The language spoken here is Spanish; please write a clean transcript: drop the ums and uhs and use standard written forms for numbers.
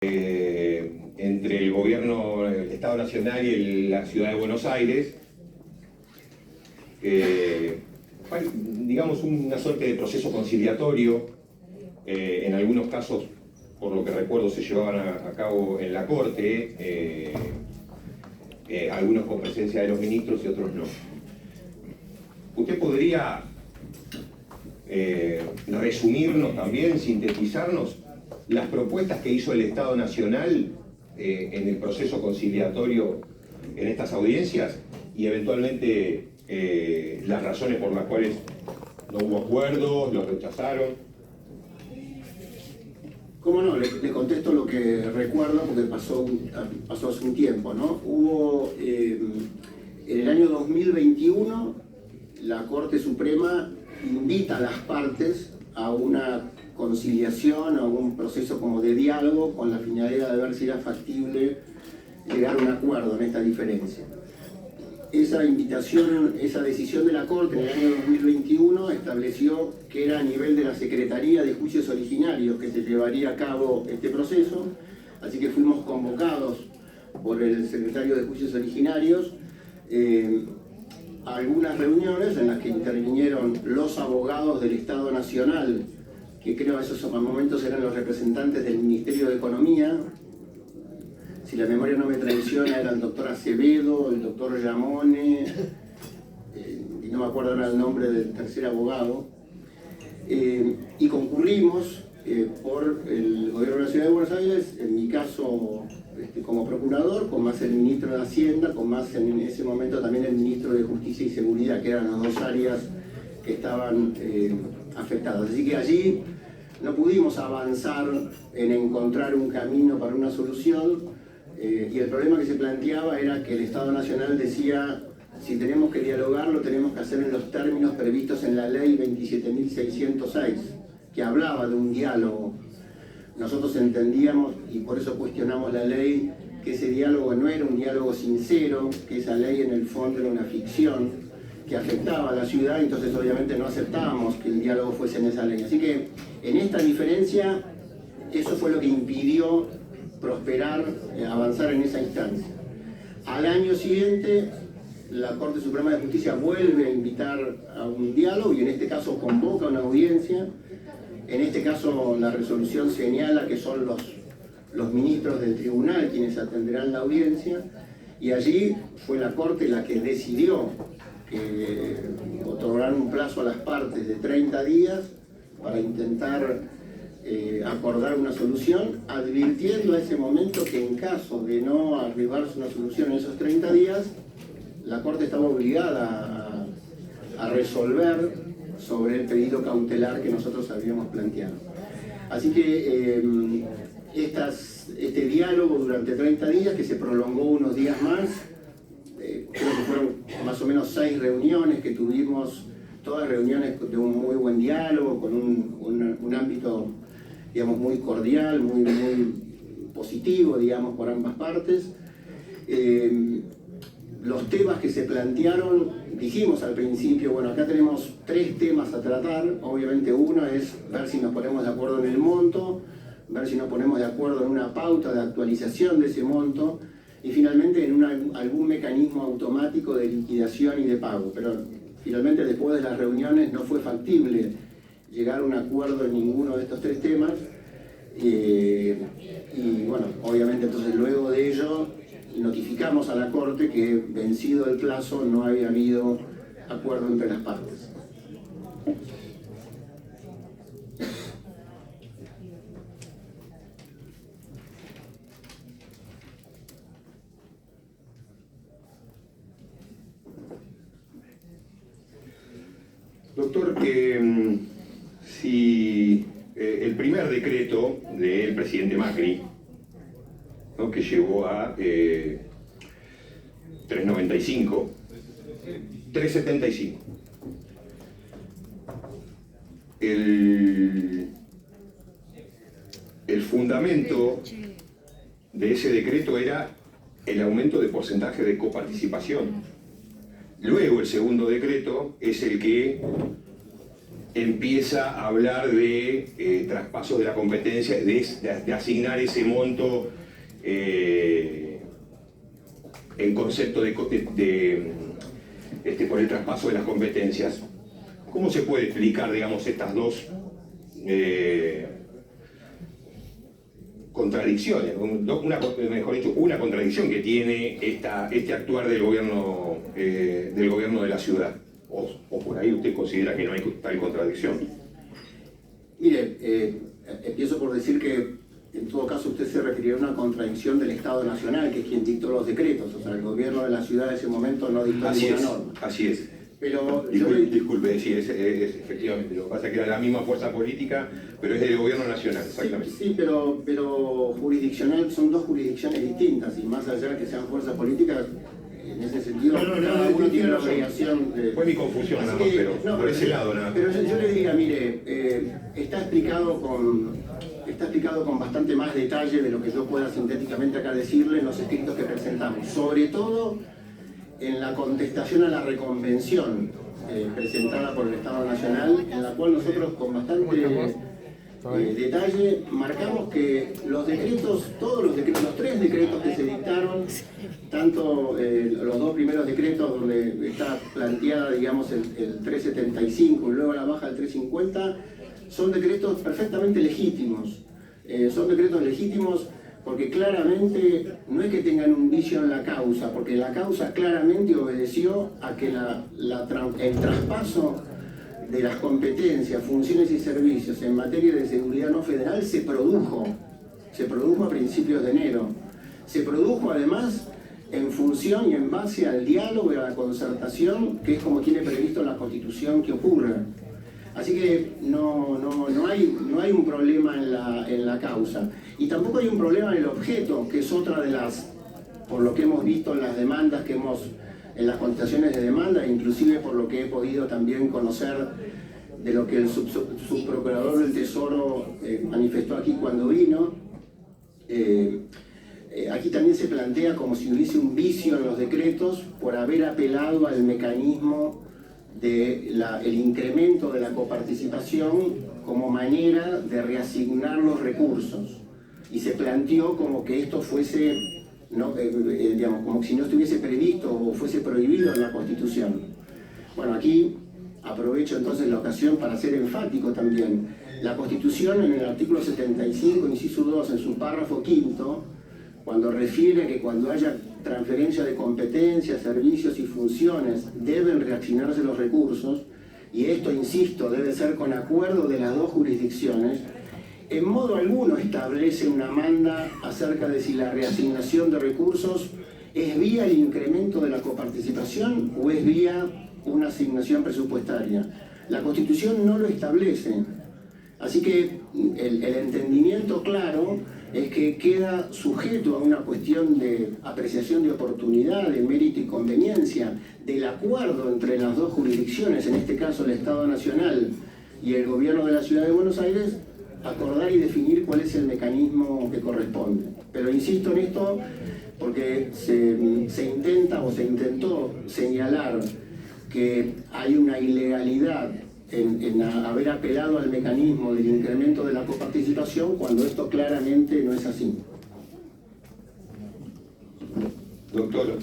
entre el gobierno, el Estado Nacional y la Ciudad de Buenos Aires. Digamos una suerte de proceso conciliatorio. En algunos casos, por lo que recuerdo, se llevaban a cabo en la Corte, algunos con presencia de los ministros y otros no. ¿Usted podría resumirnos también, sintetizarnos las propuestas que hizo el Estado Nacional en el proceso conciliatorio en estas audiencias y eventualmente las razones por las cuales no hubo acuerdos, los rechazaron? ¿Cómo no? Le contesto lo que recuerdo porque pasó hace un tiempo, ¿no? Hubo, en el año 2021, la Corte Suprema invita a las partes a una conciliación, a un proceso como de diálogo con la finalidad de ver si era factible llegar a un acuerdo en esta diferencia. Esa invitación, esa decisión de la Corte en el año 2021 estableció que era a nivel de la Secretaría de Juicios Originarios que se llevaría a cabo este proceso, así que fuimos convocados por el Secretario de Juicios Originarios a algunas reuniones en las que intervinieron los abogados del Estado Nacional, que creo que esos momentos eran los representantes del Ministerio de Economía. Si la memoria no me traiciona, era el doctor Acevedo, el doctor Llamone, y no me acuerdo ahora el nombre del tercer abogado, y concurrimos por el gobierno de la Ciudad de Buenos Aires, en mi caso como procurador, con más el ministro de Hacienda, con más en ese momento también el ministro de Justicia y Seguridad, que eran las dos áreas que estaban afectadas. Así que allí no pudimos avanzar en encontrar un camino para una solución. Y el problema que se planteaba era que el Estado Nacional decía, si tenemos que dialogar, lo tenemos que hacer en los términos previstos en la ley 27.606, que hablaba de un diálogo. Nosotros entendíamos, y por eso cuestionamos la ley, que ese diálogo no era un diálogo sincero, que esa ley en el fondo era una ficción, que afectaba a la ciudad, entonces obviamente no aceptábamos que el diálogo fuese en esa ley. Así que en esta diferencia, eso fue lo que impidió prosperar, avanzar en esa instancia. Al año siguiente, la Corte Suprema de Justicia vuelve a invitar a un diálogo y en este caso convoca una audiencia. En este caso la resolución señala que son los ministros del tribunal quienes atenderán la audiencia y allí fue la Corte la que decidió otorgar un plazo a las partes de 30 días para intentar acordar una solución, advirtiendo a ese momento que en caso de no arribarse una solución en esos 30 días, la Corte estaba obligada a resolver sobre el pedido cautelar que nosotros habíamos planteado. Así que este diálogo durante 30 días, que se prolongó unos días más, creo que fueron más o menos 6 reuniones que tuvimos, todas reuniones de un muy buen diálogo, con un ámbito, digamos, muy cordial, muy positivo, digamos, por ambas partes. Los temas que se plantearon, dijimos al principio, bueno, acá tenemos 3 temas a tratar. Obviamente uno es ver si nos ponemos de acuerdo en el monto, ver si nos ponemos de acuerdo en una pauta de actualización de ese monto y finalmente en algún mecanismo automático de liquidación y de pago. Pero finalmente después de las reuniones no fue factible llegar a un acuerdo en ninguno de estos 3 temas y bueno, obviamente entonces luego de ello notificamos a la Corte que vencido el plazo no había habido acuerdo entre las partes. Doctor, si el primer decreto del presidente Macri, ¿no?, que llevó a 375, el fundamento de ese decreto era el aumento de porcentaje de coparticipación. Luego el segundo decreto es el que empieza a hablar de traspasos de la competencia, de asignar ese monto en concepto por el traspaso de las competencias. ¿Cómo se puede explicar, digamos, estas dos contradicciones? Mejor dicho, una contradicción que tiene este actuar del gobierno de la ciudad. ¿O por ahí usted considera que no hay tal contradicción? Mire, empiezo por decir que en todo caso usted se refirió a una contradicción del Estado Nacional, que es quien dictó los decretos. O sea, el gobierno de la ciudad en ese momento no dictó ninguna norma. Así es. Pero disculpe, sí, es efectivamente. Lo que pasa es que era la misma fuerza política, pero es del gobierno nacional, exactamente. Sí, pero jurisdiccional son dos jurisdicciones distintas, y más allá de que sean fuerzas políticas, en ese sentido, cada uno tiene la obligación de... Fue mi confusión nada más, pero por ese lado nada más. Pero yo le diría, mire, está explicado con bastante más detalle de lo que yo pueda sintéticamente acá decirle en los escritos que presentamos, sobre todo en la contestación a la reconvención presentada por el Estado Nacional, en la cual nosotros con bastante detalle marcamos que los decretos, los 3 decretos que se dictaron, tanto los 2 primeros decretos donde está planteada, digamos, el 375 y luego la baja del 350, son decretos perfectamente legítimos. Son decretos legítimos porque claramente no es que tengan un vicio en la causa, porque la causa claramente obedeció a que el traspaso de las competencias, funciones y servicios en materia de seguridad no federal se produjo a principios de enero. Se produjo además en función y en base al diálogo y a la concertación, que es como tiene previsto la Constitución que ocurra. Así que no hay un problema en la causa. Y tampoco hay un problema en el objeto, que es otra de las, por lo que hemos visto en las demandas en las contestaciones de demanda, inclusive por lo que he podido también conocer de lo que el subprocurador del Tesoro manifestó aquí cuando vino. Aquí también se plantea como si hubiese un vicio en los decretos por haber apelado al mecanismo del incremento de la coparticipación como manera de reasignar los recursos. Y se planteó como que esto fuese, digamos, como si no estuviese previsto o fuese prohibido en la Constitución. Bueno, aquí aprovecho entonces la ocasión para ser enfático también. La Constitución, en el artículo 75, inciso 2, en su párrafo quinto, cuando refiere que cuando haya transferencia de competencias, servicios y funciones deben reasignarse los recursos, y esto, insisto, debe ser con acuerdo de las 2 jurisdicciones, en modo alguno establece una manda acerca de si la reasignación de recursos es vía el incremento de la coparticipación o es vía una asignación presupuestaria. La Constitución no lo establece. Así que el entendimiento claro es que queda sujeto a una cuestión de apreciación de oportunidad, de mérito y conveniencia, del acuerdo entre las 2 jurisdicciones, en este caso el Estado Nacional y el Gobierno de la Ciudad de Buenos Aires, acordar y definir cuál es el mecanismo que corresponde. Pero insisto en esto porque se intentó señalar que hay una ilegalidad en haber apelado al mecanismo del incremento de la coparticipación cuando esto claramente no es así. Doctor,